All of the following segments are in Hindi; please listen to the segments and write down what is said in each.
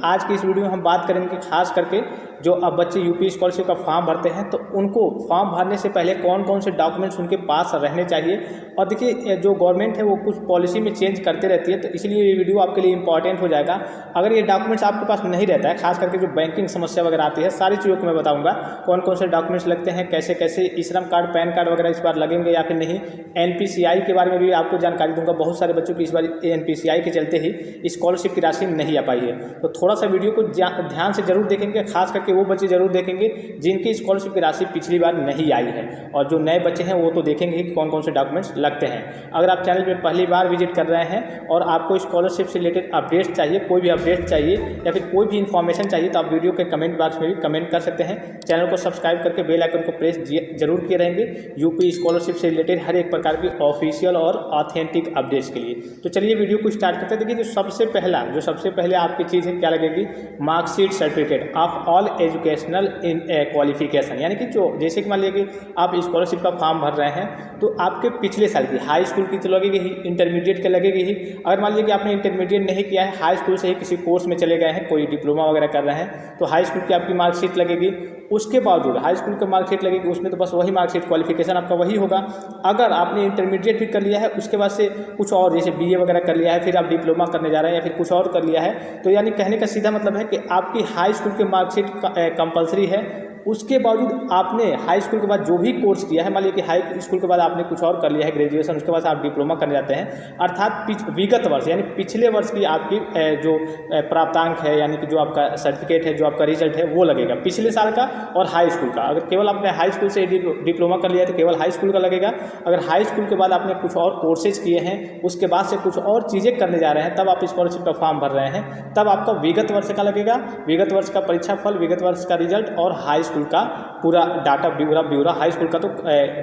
आज की इस वीडियो में हम बात करेंगे कि खास करके जो अब बच्चे यूपी स्कॉलरशिप का फॉर्म भरते हैं तो उनको फॉर्म भरने से पहले कौन कौन से डॉक्यूमेंट्स उनके पास रहने चाहिए। और देखिए जो गवर्नमेंट है वो कुछ पॉलिसी में चेंज करते रहती है, तो इसलिए ये वीडियो आपके लिए इंपॉर्टेंट हो जाएगा। अगर ये डॉक्यूमेंट्स आपके पास नहीं रहता है, खास करके जो बैंकिंग समस्या वगैरह आती है, सारी चीज़ों को मैं बताऊँगा कौन कौन से डॉक्यूमेंट्स लगते हैं, कैसे कैसे ई श्रम कार्ड, पैन कार्ड वगैरह इस बार लगेंगे या फिर नहीं। NPCI के बारे में भी आपको जानकारी दूंगा। बहुत सारे बच्चों की इस बार NPCI के चलते ही स्कॉलरशिप की राशि नहीं आ पाई है, तो थोड़ा सा वीडियो को ध्यान से जरूर देखेंगे। खास करके वो बच्चे जरूर देखेंगे जिनकी स्कॉलरशिप की राशि पिछली बार नहीं आई है, और जो नए बच्चे हैं वो तो देखेंगे कि कौन कौन से डॉक्यूमेंट्स लगते हैं। अगर आप चैनल पर पहली बार विजिट कर रहे हैं और आपको स्कॉलरशिप से रिलेटेड अपडेट्स चाहिए, कोई भी अपडेट चाहिए या फिर कोई भी इन्फॉर्मेशन चाहिए, तो आप वीडियो के कमेंट बॉक्स में भी कमेंट कर सकते हैं। चैनल को सब्सक्राइब करके बेल आइकन को प्रेस जरूर किए रहेंगे यूपी स्कॉलरशिप से रिलेटेड हर एक प्रकार की ऑफिशियल और ऑथेंटिक अपडेट्स के लिए। तो चलिए वीडियो को स्टार्ट करते हैं। देखिए जो सबसे पहले आपकी चीज़ है, क्या लगेगी, marksheet certificate of all educational in qualification. यानी कि जो जैसे कि मान लीजिए कि आप स्कॉलरशिप का फॉर्म भर रहे हैं तो आपके पिछले साल की हाई स्कूल की तो लगेगी ही, इंटरमीडिएट के लगेगी ही। अगर मान लीजिए कि आपने इंटरमीडिएट नहीं किया है, हाई स्कूल से ही किसी कोर्स में चले गए हैं, कोई डिप्लोमा वगैरह कर रहे हैं, तो हाई स्कूल की आपकी मार्कशीट लगेगी। उसके बावजूद हाई स्कूल की मार्कशीट लगेगी, उसमें तो बस वही मार्कशीट, क्वालिफिकेशन आपका वही होगा। अगर आपने इंटरमीडिएट भी कर लिया है, उसके बाद से कुछ और जैसे BA वगैरह कर लिया है, फिर आप डिप्लोमा करने जा रहे हैं या फिर कुछ और कर लिया है, तो यानी कहने का सीधा मतलब है कि आपकी हाई स्कूल की मार्कशीट कंपलसरी है। उसके बावजूद आपने हाई स्कूल के बाद जो भी कोर्स किया है, मान लीजिए कि हाई स्कूल के बाद आपने कुछ और कर लिया है, ग्रेजुएशन, उसके बाद आप डिप्लोमा करने जाते हैं, अर्थात विगत वर्ष यानी पिछले वर्ष की आपकी जो प्राप्तांक है, यानी कि जो आपका सर्टिफिकेट है, जो आपका रिजल्ट है, वो लगेगा पिछले साल का और हाई स्कूल का। अगर केवल आपने हाई स्कूल से डिप्लोमा कर लिया है तो केवल हाई स्कूल का लगेगा। अगर हाई स्कूल के बाद आपने कुछ और कोर्सेज किए हैं, उसके बाद से कुछ और चीज़ें करने जा रहे हैं, तब आप स्कॉलरशिप का फॉर्म भर रहे हैं, तब आपका विगत वर्ष का लगेगा, विगत वर्ष का परीक्षा फल, विगत वर्ष का रिजल्ट और हाई स्कूल का पूरा डाटा ब्यूरा हाई स्कूल का तो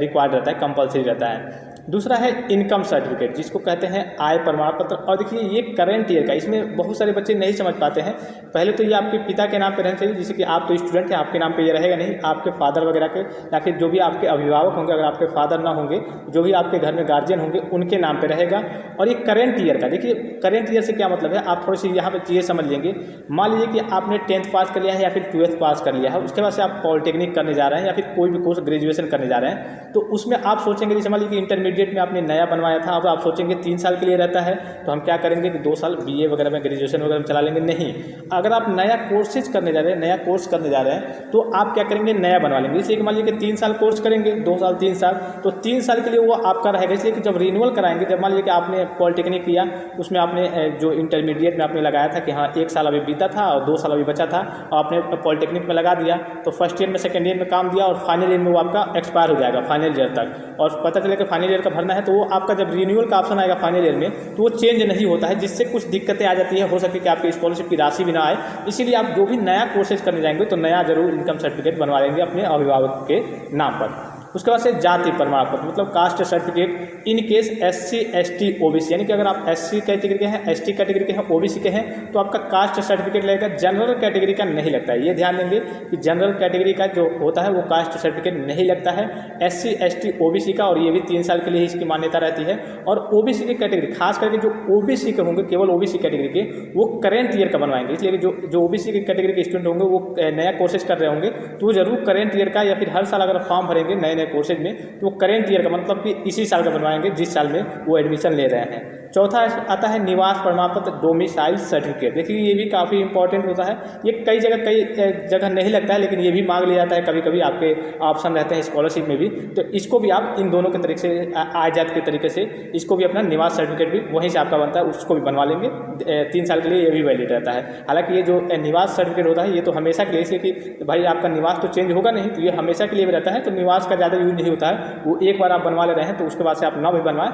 रिक्वायर्ड रहता है, कंपलसरी रहता है। दूसरा है इनकम सर्टिफिकेट, जिसको कहते हैं आय प्रमाण पत्र। और देखिए ये करंट ईयर का, इसमें बहुत सारे बच्चे नहीं समझ पाते हैं। पहले तो ये आपके पिता के नाम पे रहना चाहिए, जैसे कि आप तो स्टूडेंट हैं, आपके नाम पे ये रहेगा नहीं, आपके फादर वगैरह के या फिर जो भी आपके अभिभावक होंगे, अगर आपके फादर ना होंगे, जो भी आपके घर में गार्जियन होंगे, उनके नाम पे रहेगा। और ये करंट ईयर का, देखिए करंट ईयर से क्या मतलब है, आप थोड़ी सी यहाँ पे चीज़ें समझ लेंगे। मान लीजिए कि आपने 10th पास कर लिया है या फिर 12th पास कर लिया है, उसके बाद से आप पॉलिटेक्निक करने जा रहे हैं या फिर कोई भी कोर्स ग्रेजुएशन करने जा रहे हैं, तो उसमें आप सोचेंगे, जैसे मान लीजिए कि इंटरमीडिएट में आपने नया बनवाया था, अब आप सोचेंगे 3 साल के लिए रहता है, तो हम क्या करेंगे कि 2 साल BA वगैरह में, ग्रेजुएशन वगैरह में चला लेंगे। नहीं, अगर आप नया कोर्सेज करने जा रहे हैं, नया कोर्स करने जा रहे हैं, तो आप क्या करेंगे, नया बनवा लेंगे। इसलिए कि मान लीजिए कि 3 साल कोर्स करेंगे, 2 साल 3 साल, तो 3 साल के लिए वो आपका रहेगा। इसलिए कि जब रिन्यूअल कराएंगे, जब मान लीजिए कि आपने पॉलिटेक्निक किया, उसमें आपने जो इंटरमीडिएट में आपने लगाया था कि हाँ 1 साल अभी बीता था और 2 साल अभी बचा था, और आपने पॉलिटेक्निक में लगा दिया, तो फर्स्ट ईयर में, सेकेंड ईयर में काम दिया और फाइनल ईयर में वो आपका एक्सपायर हो जाएगा फाइनल ईयर तक। और पता चले कि फाइनल ईयर का भरना है, तो वो आपका जब रिन्यूअल का ऑप्शन आएगा फाइनल ईयर में, तो वो चेंज नहीं होता है, जिससे कुछ दिक्कतें आ जाती है। हो सकती है कि आपकी स्कॉलरशिप की राशि भी ना आए। इसीलिए आप जो भी नया कोर्सेज करने जाएंगे तो नया जरूर इनकम सर्टिफिकेट बनवा लेंगे अपने अभिभावक के नाम पर। उसके बाद से जाति प्रमाण पत्र, मतलब caste certificate in case SC ST OBC, यानी कि अगर आप SC कैटेगरी के हैं, ST कैटेगरी के हैं, OBC के हैं, तो आपका कास्ट सर्टिफिकेट लगेगा। जनरल कैटेगरी का नहीं लगता है, ये ध्यान देंगे कि जनरल कैटेगरी का जो होता है वो कास्ट सर्टिफिकेट नहीं लगता है। SC ST OBC का, और ये भी 3 साल के लिए इसकी मान्यता रहती है। और OBC की कैटेगरी, खास करके जो OBC के होंगे, केवल OBC कैटेगरी के, वो करेंट ईयर का बनवाएंगे। इसलिए कि जो OBC की कैटेगरी के स्टूडेंट होंगे, वो नया कोर्सेज कर रहे होंगे, तो वो जरूर करेंट ईयर का, या फिर हर साल अगर फॉर्म भरेंगे नए कोर्सेज में, तो वो करेंट ईयर का, मतलब कि इसी साल का बनवाएंगे जिस साल में वो एडमिशन ले रहे हैं। चौथा आता है निवास प्रमाण पत्र, डोमिसाइल सर्टिफिकेट। देखिए ये भी काफ़ी इंपॉर्टेंट होता है। ये कई जगह नहीं लगता है, लेकिन ये भी मांग लिया जाता है कभी कभी, आपके ऑप्शन रहते हैं स्कॉलरशिप में भी। तो इसको भी आप इन दोनों के तरीके से, आजाद के तरीके से, इसको भी अपना निवास सर्टिफिकेट भी वहीं से आपका बनता है, उसको भी बनवा लेंगे। 3 साल के लिए ये भी वैलिड रहता है। हालांकि ये जो निवास सर्टिफिकेट होता है, ये तो हमेशा के लिए, इसलिए कि भाई आपका निवास तो चेंज होगा नहीं, तो ये हमेशा के लिए भी रहता है, तो निवास का ज़्यादा यूज नहीं होता है। वो एक बार आप बनवा ले रहे हैं, तो उसके बाद से आप ना भी बनवाएं,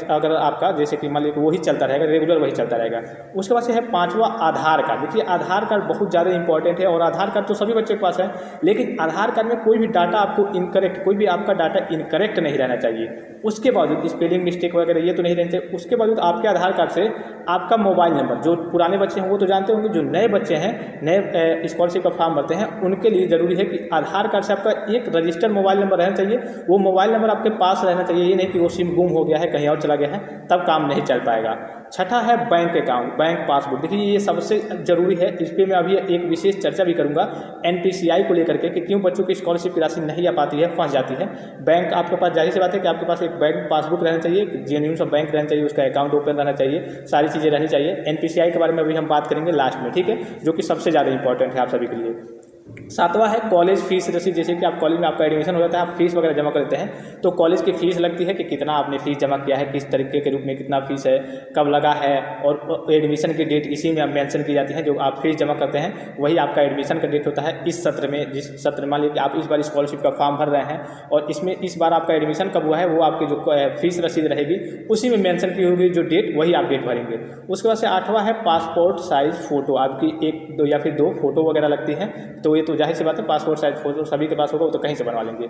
अगर आपका जैसे कि मान लीजिए वही चलता रहेगा, रेगुलर वही चलता रहेगा। उसके बाद से है 5वां आधार कार्ड। देखिए आधार कार्ड बहुत ज़्यादा इंपॉर्टेंट है, और आधार कार्ड तो सभी बच्चे के पास है, लेकिन आधार कार्ड में कोई भी डाटा आपको इनकरेक्ट, कोई भी आपका डाटा इनकरेक्ट नहीं रहना चाहिए। उसके बावजूद स्पेलिंग मिस्टेक वगैरह ये तो नहीं रहना चाहिए। उसके बावजूद आपके आधार कार्ड से आपका मोबाइल नंबर, जो पुराने बच्चे हैं वो तो जानते होंगे, जो नए बच्चे हैं, नए स्कॉलरशिप का फॉर्म भरते हैं, उनके लिए ज़रूरी है कि आधार कार्ड से आपका एक रजिस्टर्ड मोबाइल नंबर रहना चाहिए। वो मोबाइल नंबर आपके पास रहना चाहिए, ये नहीं कि वो सिम गुम हो गया है, कहीं और चला गया है, तब काम नहीं चल चल पाएगा। छठा है बैंक अकाउंट, बैंक पासबुक। देखिए ये सबसे ज़रूरी है, इस पर मैं अभी एक विशेष चर्चा भी करूंगा NPCI को लेकर के कि क्यों बच्चों की स्कॉलरशिप की राशि नहीं आ पाती है, फंस जाती है। बैंक आपके पास, जाहिर सी बात है कि आपके पास एक बैंक पासबुक रहना चाहिए, जेन्युइन सा बैंक रहना चाहिए, उसका अकाउंट ओपन रहना चाहिए, सारी चीज़ें रहनी चाहिए। NPCI के बारे में अभी हम बात करेंगे लास्ट में, ठीक है, जो कि सबसे ज़्यादा इंपॉर्टेंट है आप सभी के लिए। सातवां है कॉलेज फीस रसीद। जैसे कि आप कॉलेज में आपका एडमिशन हो जाता है, आप फीस वगैरह जमा करते हैं, तो कॉलेज की फीस लगती है कि कितना आपने फीस जमा किया है, किस तरीके के रूप में कितना फीस है, कब लगा है, और एडमिशन की डेट इसी में मेंशन की जाती है। जो आप फीस जमा करते हैं वही आपका एडमिशन का डेट होता है। इस सत्र में, जिस सत्र मान लीजिए कि आप इस बार स्कॉलरशिप का फॉर्म भर रहे हैं और इसमें इस बार आपका एडमिशन कब हुआ है, वो आपकी जो फीस रसीद रहेगी उसी में मेंशन की होगी जो डेट, वही आप डेट भरेंगे। उसके बाद से आठवां है पासपोर्ट साइज फ़ोटो। आपकी 1, 2 या फिर 2 फोटो वगैरह लगती हैं, तो ये तो जाहिर सी बात है पासपोर्ट साइज फोटो सभी के पास होगा, वो तो कहीं से बनवा लेंगे।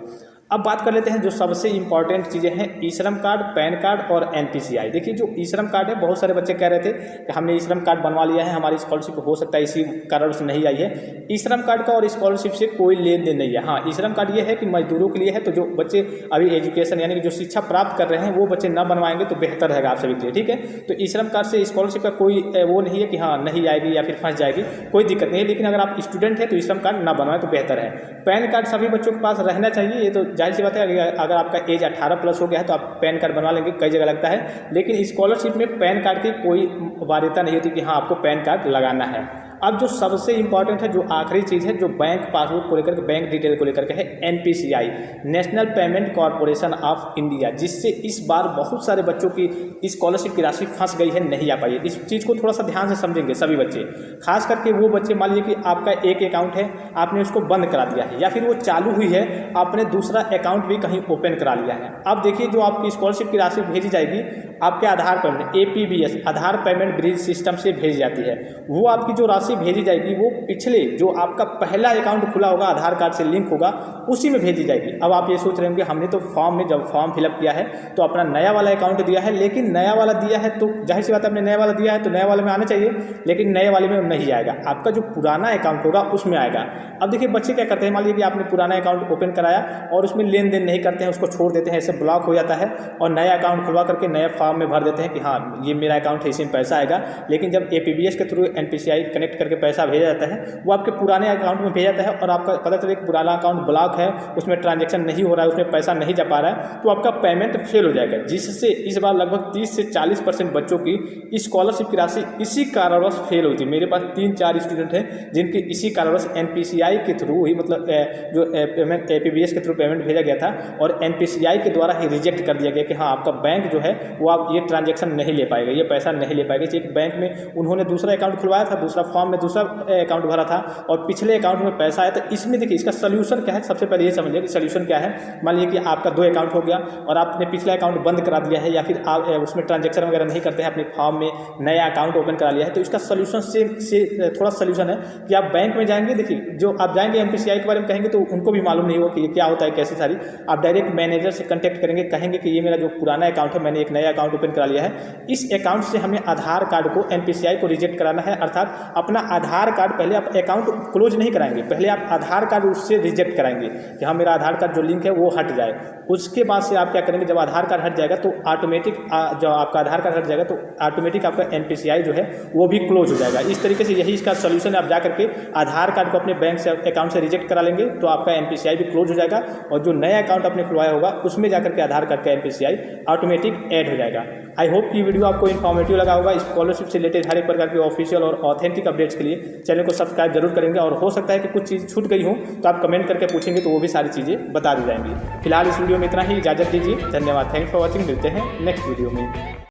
अब बात कर लेते हैं जो सबसे इंपॉर्टेंट चीज़ें हैं, ई श्रम कार्ड, पैन कार्ड और NPCI। देखिए जो ई श्रम कार्ड है, बहुत सारे बच्चे कह रहे थे कि हमने ई श्रम कार्ड बनवा लिया है, हमारी स्कॉलरशिप हो सकता है इसी कारण से नहीं आई है। ई श्रम कार्ड का और स्कॉलरशिप से कोई लेन देन नहीं है। हाँ, ई श्रम कार्ड ये है कि मजदूरों के लिए है, तो जो बच्चे अभी एजुकेशन यानी कि जो शिक्षा प्राप्त कर रहे हैं वो बच्चे ना बनवाएंगे तो बेहतर रहेगा आप सभी के लिए, ठीक है। तो ई श्रम कार्ड से स्कॉलरशिप का कोई वो नहीं है कि हाँ नहीं आएगी या फिर फंस जाएगी, कोई दिक्कत नहीं है। लेकिन अगर आप स्टूडेंट हैं तो ई श्रम कार्ड ना बनवाएं तो बेहतर है। पैन कार्ड सभी बच्चों के पास रहना चाहिए, ये तो जाहिर सी बात है। अगर आपका एज 18+ हो गया है तो आप पैन कार्ड बनवा लेंगे, कई जगह लगता है, लेकिन स्कॉलरशिप में पैन कार्ड की कोई वार्यता नहीं होती कि हाँ आपको पैन कार्ड लगाना है। अब जो सबसे इंपॉर्टेंट है, जो आखिरी चीज़ है, जो बैंक पासबुक को लेकर के, बैंक डिटेल को लेकर के है, NPCI, national payment corporation of India, जिससे इस बार बहुत सारे बच्चों की स्कॉलरशिप की राशि फंस गई है, नहीं आ पाई है। इस चीज़ को थोड़ा सा ध्यान से समझेंगे सभी बच्चे, खास करके वो बच्चे, मान लीजिए कि आपका एक अकाउंट है, आपने उसको बंद करा दिया है, या फिर वो चालू हुई है, आपने दूसरा अकाउंट भी कहीं ओपन करा लिया है। अब देखिए जो आपकी स्कॉलरशिप की राशि भेजी जाएगी आपके आधार पेमेंट, APBS, आधार पेमेंट ब्रिज सिस्टम से भेजी जाती है। वो आपकी जो राशि भेजी जाएगी वो पिछले जो आपका पहला अकाउंट खुला होगा, आधार कार्ड से लिंक होगा, उसी में भेजी जाएगी। अब आप ये सोच रहे होंगे हमने तो फॉर्म में जब फॉर्म फिलअप किया है तो अपना नया वाला अकाउंट दिया है, लेकिन नया वाला दिया है तो जाहिर सी बात है, आपने नया वाला दिया है तो नया वाले में आना चाहिए, लेकिन नए वाले में नहीं आएगा, आपका जो पुराना अकाउंट होगा उसमें आएगा। अब देखिए बच्चे क्या करते हैं, मान लीजिए कि आपने पुराना अकाउंट ओपन कराया और उसमें लेन देन नहीं करते हैं, उसको छोड़ देते हैं, ऐसे ब्लॉक हो जाता है, और नया अकाउंट खुलवा करके नया फॉर्म में भर देते हैं कि हाँ ये मेरा अकाउंट है, इसमें पैसा आएगा। लेकिन जब APBS के थ्रू NPCI कनेक्ट करके पैसा भेजा जाता है, वो आपके पुराने अकाउंट में भेजा जाता है, और आपका पता चले कि पुराना अकाउंट ब्लॉक है, उसमें ट्रांजैक्शन नहीं हो रहा है, उसमें पैसा नहीं जा पा रहा है, तो आपका पेमेंट फेल हो जाएगा। जिससे इस बार लगभग 30 से 40% बच्चों की स्कॉलरशिप की राशि इसी कारणवश फेल हुई थी। मेरे पास 3-4 स्टूडेंट हैं जिनकी इसी कारणवश NPCI के थ्रू ही, मतलब जो पेमेंट APBS के थ्रू पेमेंट भेजा गया था और NPCI के द्वारा ही रिजेक्ट कर दिया गया कि हाँ आपका बैंक जो है वो आप ये ट्रांजैक्शन नहीं ले पाएगा, ये पैसा नहीं ले पाएगा। एक बैंक में उन्होंने दूसरा अकाउंट खुलवाया था, दूसरा फॉर्म में दूसरा अकाउंट भरा था और पिछले अकाउंट में पैसा आया। तो इसमें देखिए इसका सोल्यूशन क्या है, सबसे पहले ये समझिए कि सोल्यूशन क्या है। मान लीजिए कि आपका 2 अकाउंट हो गया और आपने पिछला अकाउंट बंद करा दिया है, या फिर आप उसमें ट्रांजैक्शन वगैरह नहीं करते हैं, अपने फॉर्म में नया अकाउंट ओपन करा लिया है, तो इसका सोल्यूशन से थोड़ा सोल्यूशन है कि आप बैंक में जाएंगे। देखिए जो आप जाएंगे NPCI के बारे में कहेंगे तो उनको भी मालूम नहीं होगा कि ये क्या होता है, कैसे सारी। आप डायरेक्ट मैनेजर से कॉन्टैक्ट करेंगे, कहेंगे कि ये मेरा जो पुराना अकाउंट है, मैंने एक नया अकाउंट ओपन करा लिया है, इस अकाउंट से हमें आधार कार्ड को NPCI को रिजेक्ट कराना है। अर्थात अपना आधार कार्ड, पहले आप अकाउंट क्लोज नहीं कराएंगे, पहले आप आधार कार्ड उससे रिजेक्ट कराएंगे कि हाँ मेरा आधार कार्ड जो लिंक है वो हट जाए। उसके बाद से आप क्या करेंगे, जब आधार कार्ड हट जाएगा तो ऑटोमेटिक, जब आपका आधार कार्ड हट जाएगा तो ऑटोमेटिक आपका NPCI जो है वो भी क्लोज हो जाएगा। इस तरीके से यही इसका सोल्यूशन है। आप जा करके आधार कार्ड को अपने बैंक से अकाउंट से रिजेक्ट करा लेंगे तो आपका NPCI भी क्लोज हो जाएगा, और जो नया अकाउंट आपने खुलवाया होगा उसमें जाकर के आधार कार्ड का NPCI ऑटोमेटिक ऐड हो जाएगा। आई होप कि वीडियो आपको इन्फॉर्मेटिव लगा होगा। स्कॉलरशिप से रिलेटेड हर एक प्रकार के ऑफिशियल और ऑथेंटिक अपडेट्स के लिए चैनल को सब्सक्राइब जरूर करेंगे, और हो सकता है कि कुछ चीज़ छूट गई हो तो आप कमेंट करके पूछेंगे तो वो भी सारी चीज़ें बता दी जाएंगी। फिलहाल इस वीडियो में इतना ही, इजाजत दीजिए, धन्यवाद, थैंक्स फॉर वॉचिंग। मिलते हैं नेक्स्ट वीडियो में।